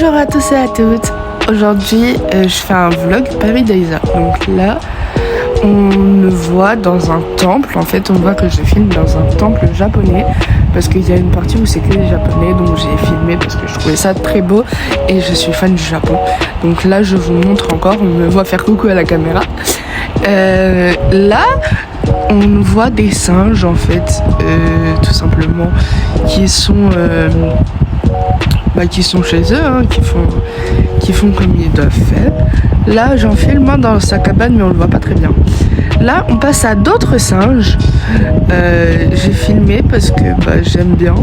Bonjour à tous et à toutes. Aujourd'hui, je fais un vlog Paris Daiza. Donc là, on me voit dans un temple. En fait, on voit que je filme dans un temple japonais parce qu'il y a une partie où c'est que les japonais. Donc j'ai filmé parce que je trouvais ça très beau et je suis fan du Japon. Donc là, je vous montre encore. On me voit faire coucou à la caméra. Là, on voit des singes en fait, tout simplement, qui sont chez eux, hein, qui font comme ils doivent faire. Là, j'en filme un dans sa cabane, mais on le voit pas très bien. Là, on passe à d'autres singes. J'ai filmé parce que j'aime bien.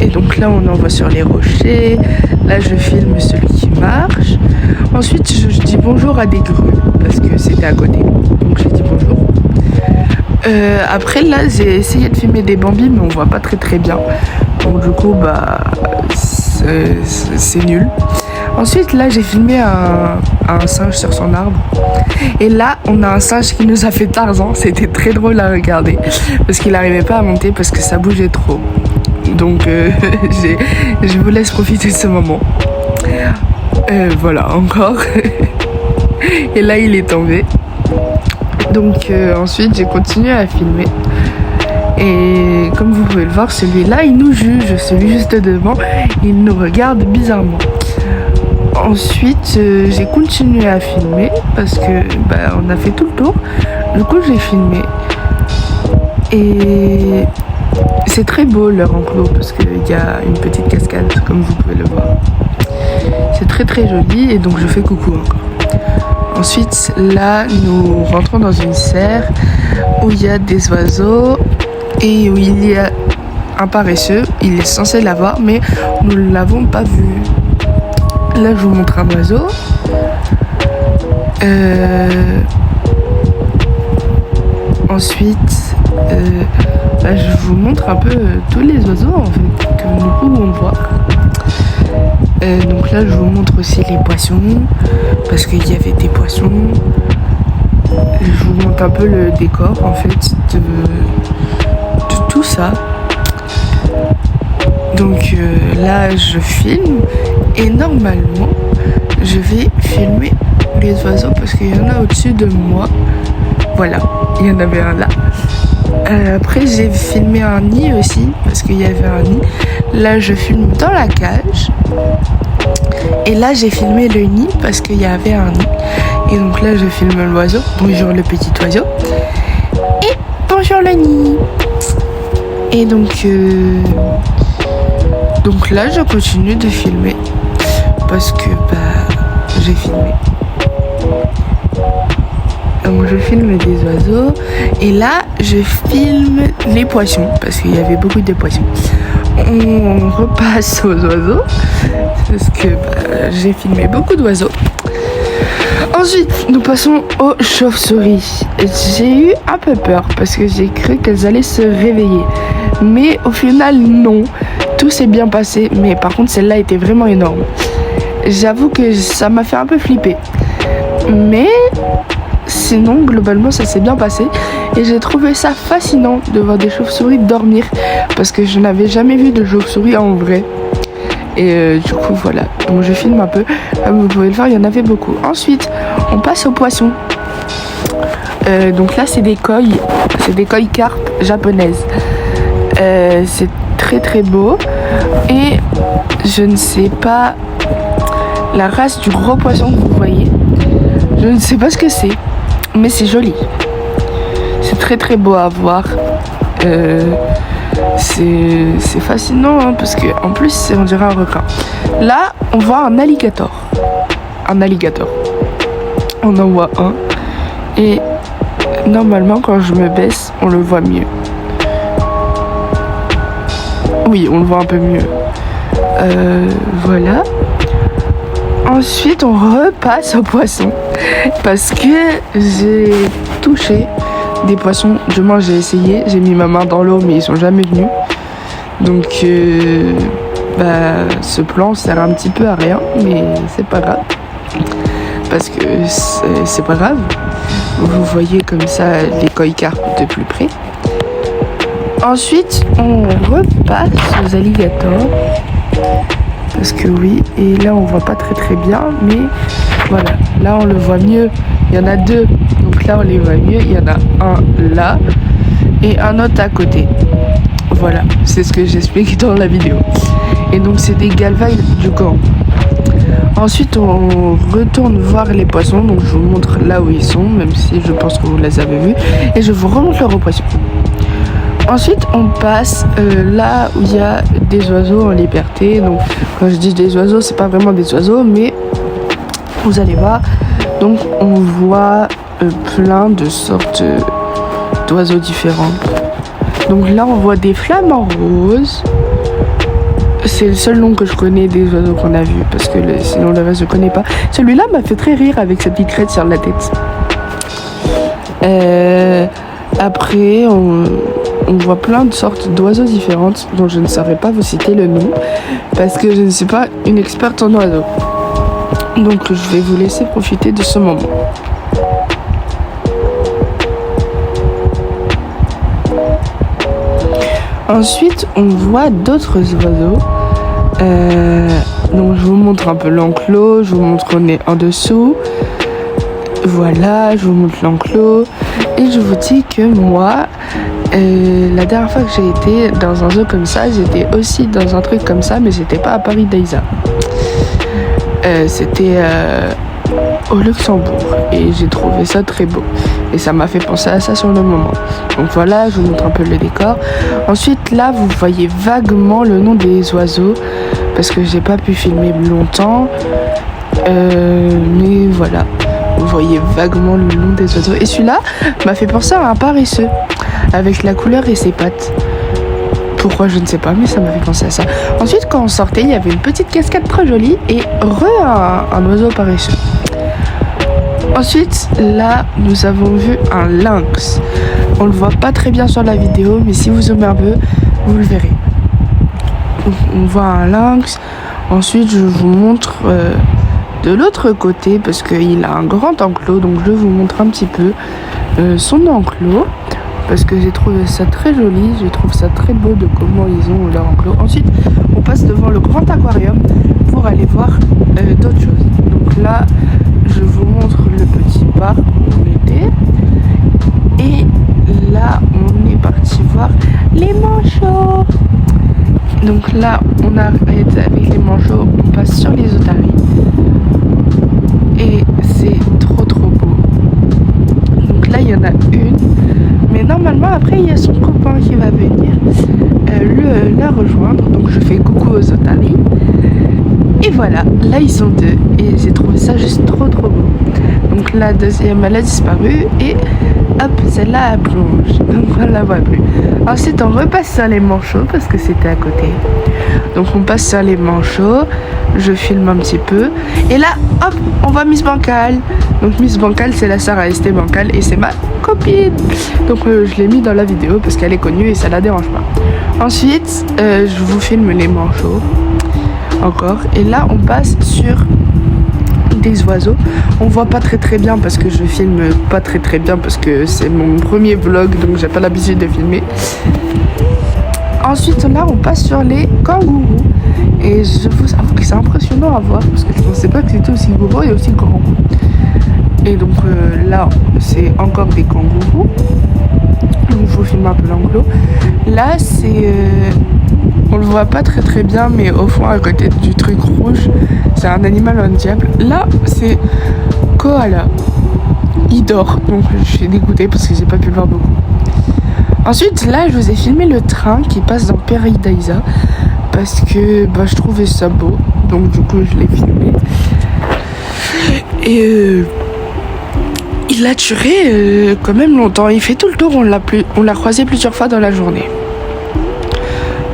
Et donc là, on en voit sur les rochers. Là, je filme celui qui marche. Ensuite, je dis bonjour à des grues parce que c'était à côté. Donc j'ai dit bonjour. Après là, j'ai essayé de filmer des bambis, mais on voit pas très bien. Donc du coup, c'est nul. Ensuite, là, j'ai filmé un singe sur son arbre. Et là, on a un singe qui nous a fait Tarzan. C'était très drôle à regarder parce qu'il n'arrivait pas à monter parce que ça bougeait trop. Donc, je vous laisse profiter de ce moment. Voilà, encore. Et là, il est tombé. Donc, ensuite, j'ai continué à filmer. Et comme vous pouvez le voir, celui-là, il nous juge. Celui juste devant, il nous regarde bizarrement. Ensuite, j'ai continué à filmer parce que on a fait tout le tour. Du coup, j'ai filmé. Et c'est très beau leur enclos parce qu'il y a une petite cascade, comme vous pouvez le voir. C'est très joli et donc je fais coucou encore. Ensuite, là, nous rentrons dans une serre où il y a des oiseaux et où il y a un paresseux. Il est censé l'avoir, mais nous ne l'avons pas vu. Là, je vous montre un oiseau. Ensuite, je vous montre un peu tous les oiseaux en fait, que nous pouvons voir. Donc là, je vous montre aussi les poissons, parce qu'il y avait des poissons. Je vous montre un peu le décor en fait de tout ça. Donc là, je filme et normalement, je vais filmer les oiseaux parce qu'il y en a au-dessus de moi. Voilà, il y en avait un là. Après, j'ai filmé un nid aussi parce qu'il y avait un nid. Là, je filme dans la cage. Et là, j'ai filmé le nid parce qu'il y avait un nid. Et donc là, je filme l'oiseau. Bonjour le petit oiseau. Et bonjour le nid. Et donc là, je continue de filmer parce que j'ai filmé. Donc je filme des oiseaux et là je filme les poissons parce qu'il y avait beaucoup de poissons. On repasse aux oiseaux parce que j'ai filmé beaucoup d'oiseaux. Ensuite nous passons aux chauves-souris. J'ai eu un peu peur parce que j'ai cru qu'elles allaient se réveiller. Mais au final non, tout s'est bien passé. Mais par contre celle-là était vraiment énorme. J'avoue que ça m'a fait un peu flipper. Mais sinon, globalement, ça s'est bien passé. Et j'ai trouvé ça fascinant de voir des chauves-souris dormir. Parce que je n'avais jamais vu de chauves-souris en vrai. Et du coup, voilà. Donc je filme un peu. Comme vous pouvez le voir, il y en avait beaucoup. Ensuite, on passe aux poissons. Donc là, c'est des koi. C'est des koi carpes japonaises. C'est très beau. Et je ne sais pas la race du gros poisson que vous voyez. Je ne sais pas ce que c'est. Mais c'est joli. C'est très beau à voir. C'est fascinant hein, parce que en plus on dirait un requin. Là on voit un alligator. Un alligator. On en voit un. Et normalement quand je me baisse on le voit mieux. Oui on le voit un peu mieux. Voilà. Ensuite, on repasse aux poissons parce que j'ai touché des poissons. Du moins, j'ai essayé. J'ai mis ma main dans l'eau, mais ils sont jamais venus. Donc, ce plan sert un petit peu à rien, mais c'est pas grave. Parce que c'est pas grave. Vous voyez comme ça les koi carpes de plus près. Ensuite, on repasse aux alligators. parce que oui, et là on voit pas très bien, mais voilà, là on le voit mieux. Il y en a deux, donc là on les voit mieux. Il y en a un là et un autre à côté. Voilà, c'est ce que j'explique dans la vidéo. Et donc c'est des galvailles du camp. Ensuite on retourne voir les poissons, donc je vous montre là où ils sont, même si je pense que vous les avez vus, et je vous remonte leurs poissons. Ensuite on passe là où il y a des oiseaux en liberté. Donc quand je dis des oiseaux, c'est pas vraiment des oiseaux, mais vous allez voir, donc on voit plein de sortes d'oiseaux différents. Donc là on voit des flamants roses. C'est le seul nom que je connais des oiseaux qu'on a vu, parce que sinon le reste je connais pas. Celui-là m'a fait très rire avec sa petite crête sur la tête. Après on voit plein de sortes d'oiseaux différentes dont je ne saurais pas vous citer le nom parce que je ne suis pas une experte en oiseaux. Donc je vais vous laisser profiter de ce moment. Ensuite, on voit d'autres oiseaux. Donc je vous montre un peu l'enclos, je vous montre on est en dessous. Voilà, je vous montre l'enclos. Et je vous dis que moi, la dernière fois que j'ai été dans un zoo comme ça, j'étais aussi dans un truc comme ça, mais j'étais pas à Paris Daiza. C'était au Luxembourg et j'ai trouvé ça très beau. Et ça m'a fait penser à ça sur le moment. Donc voilà, je vous montre un peu le décor. Ensuite, là, vous voyez vaguement le nom des oiseaux parce que j'ai pas pu filmer longtemps. Mais voilà. Vous voyez vaguement le nom des oiseaux. Et celui-là m'a fait penser à un paresseux, avec la couleur et ses pattes. Pourquoi, je ne sais pas, mais ça m'a fait penser à ça. Ensuite, quand on sortait, il y avait une petite cascade très jolie et un oiseau paresseux. Ensuite, là, nous avons vu un lynx. On le voit pas très bien sur la vidéo, mais si vous zoomez un peu, vous le verrez. On voit un lynx. Ensuite, je vous montre... de l'autre côté, parce qu'il a un grand enclos, donc je vous montre un petit peu son enclos, parce que j'ai trouvé ça très joli, je trouve ça très beau de comment ils ont leur enclos. Ensuite, on passe devant le grand aquarium pour aller voir d'autres choses. Donc là, je vous montre le petit parc où on était, et là, on est parti voir les manchots. Donc là, on arrête avec les manchots, on passe sur les otaries. Et c'est trop beau. Donc là il y en a une, mais normalement après il y a son copain qui va venir la rejoindre. Donc je fais coucou aux otaries. Et voilà, là ils sont deux et j'ai trouvé ça juste trop beau. Donc la deuxième elle a disparu et hop, celle-là elle plonge. Donc on la voit plus. Ensuite on repasse sur les manchots parce que c'était à côté. Donc on passe sur les manchots, je filme un petit peu. Et là, hop, on voit Miss Bancal. Donc Miss Bancal, c'est la sœur à ST Bancal et c'est ma copine. Donc je l'ai mis dans la vidéo parce qu'elle est connue et ça la dérange pas. Ensuite, je vous filme les manchots. Encore. Et là, on passe sur des oiseaux. On voit pas très bien parce que je filme pas très bien parce que c'est mon premier vlog, donc j'ai pas l'habitude de filmer. Ensuite là on passe sur les kangourous et je vous avoue que c'est impressionnant à voir parce que je pensais pas que c'était aussi gros et aussi grand. Et donc là c'est encore des kangourous. Donc je vous filme un peu l'enclos. Là c'est on le voit pas très bien, mais au fond à côté du truc rouge c'est un animal en diable. Là c'est koala, il dort, donc je suis dégoûtée parce que j'ai pas pu le voir beaucoup. Ensuite, là, je vous ai filmé le train qui passe dans Paris Daiza parce que je trouvais ça beau. Donc, du coup, je l'ai filmé. Et il a duré quand même longtemps. Il fait tout le tour. On l'a croisé plusieurs fois dans la journée.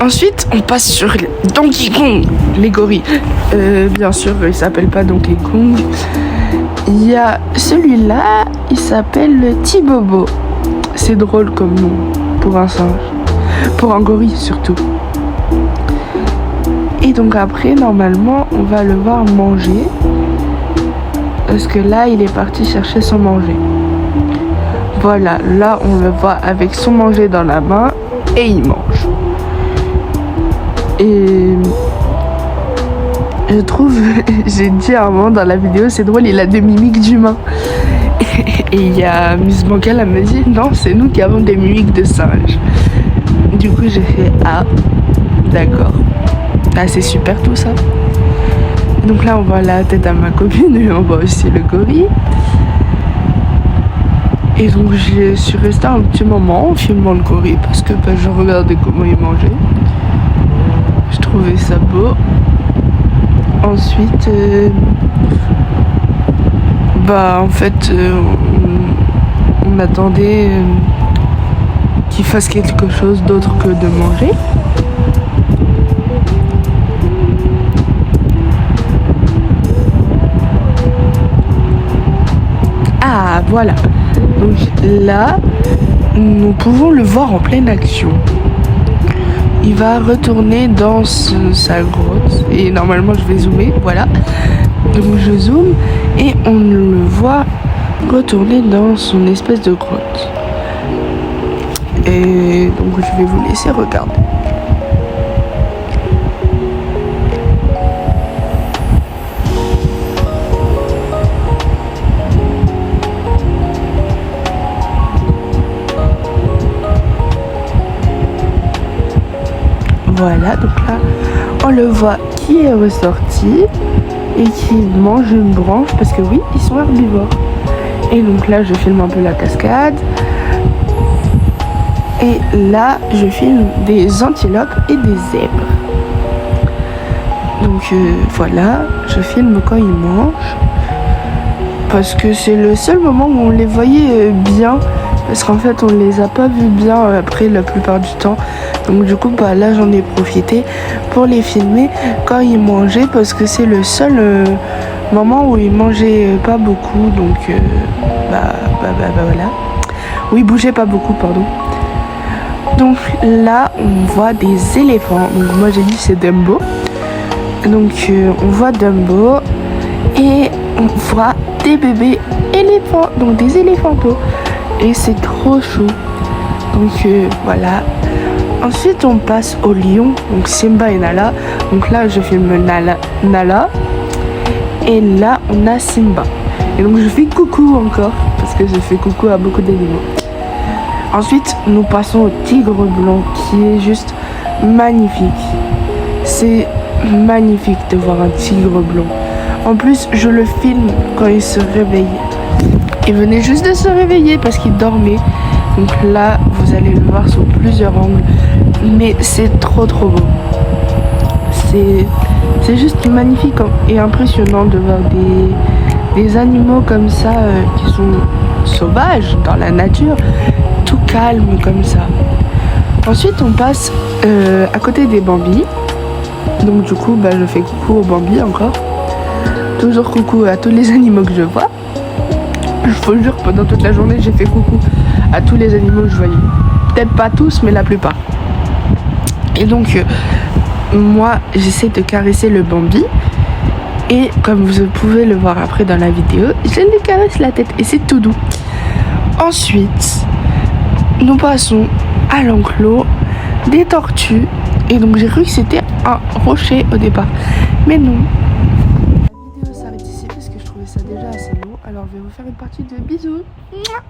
Ensuite, on passe sur Donkey Kong, les gorilles. Bien sûr, il s'appelle pas Donkey Kong. Il y a celui-là, il s'appelle le Tibobo. C'est drôle comme nom pour un singe, pour un gorille surtout. Et donc après, normalement, on va le voir manger. Parce que là, il est parti chercher son manger. Voilà, là, on le voit avec son manger dans la main et il mange. Et je trouve, j'ai dit à un moment dans la vidéo, c'est drôle, il a des mimiques d'humain. Et il y a Miss Bancal, elle me dit, non, c'est nous qui avons des mimiques de singe. Du coup, j'ai fait, ah, d'accord. Ah, c'est super tout ça. Donc là, on voit la tête à ma copine et on voit aussi le gorille. Et donc, je suis restée un petit moment en filmant le gorille parce que je regardais comment il mangeait. Je trouvais ça beau. Ensuite, en fait, on attendait qu'il fasse quelque chose d'autre que de manger. Ah, voilà. Donc là, nous pouvons le voir en pleine action. Il va retourner dans sa grotte. Et normalement, je vais zoomer, voilà. Donc je zoome et on le voit retourner dans son espèce de grotte. Et donc je vais vous laisser regarder. Voilà, donc là, on le voit qui est ressorti et qui mange une branche parce que oui, ils sont herbivores. Et donc là, je filme un peu la cascade. Et là, je filme des antilopes et des zèbres. Donc voilà, je filme quand ils mangent. Parce que c'est le seul moment où on les voyait bien. Parce qu'en fait, on les a pas vus bien après la plupart du temps. Donc du coup, là, j'en ai profité pour les filmer quand ils mangeaient. Parce que c'est le seul moment où ils mangeaient pas beaucoup. Donc, voilà. Où ils bougeaient pas beaucoup, pardon. Donc là, on voit des éléphants. Donc moi, j'ai dit c'est Dumbo. Donc on voit Dumbo. Et on voit des bébés éléphants. Donc des éléphantos. Et c'est trop chou. Donc voilà. Ensuite on passe au lion. Donc Simba et Nala. Donc là je filme Nala. Et là on a Simba. Et donc je fais coucou encore. Parce que je fais coucou à beaucoup d'animaux. Ensuite nous passons au tigre blanc. Qui est juste magnifique. C'est magnifique de voir un tigre blanc. En plus je le filme quand il se réveille. Il venait juste de se réveiller parce qu'il dormait. Donc là, vous allez le voir sous plusieurs angles. Mais c'est trop beau. C'est juste magnifique et impressionnant de voir des animaux comme ça qui sont sauvages dans la nature, tout calme comme ça. Ensuite, on passe à côté des bambis. Donc du coup, je fais coucou aux bambis encore. Toujours coucou à tous les animaux que je vois. Je vous jure, pendant toute la journée, j'ai fait coucou à tous les animaux que je voyais. Peut-être pas tous, mais la plupart. Et donc, moi, j'essaie de caresser le bambi. Et comme vous pouvez le voir après dans la vidéo, je lui caresse la tête et c'est tout doux. Ensuite, nous passons à l'enclos des tortues. Et donc, j'ai cru que c'était un rocher au départ. Mais non. La vidéo s'arrête ici parce que je trouvais ça déjà assez long. Alors je vais vous faire une partie de bisous. Mouah.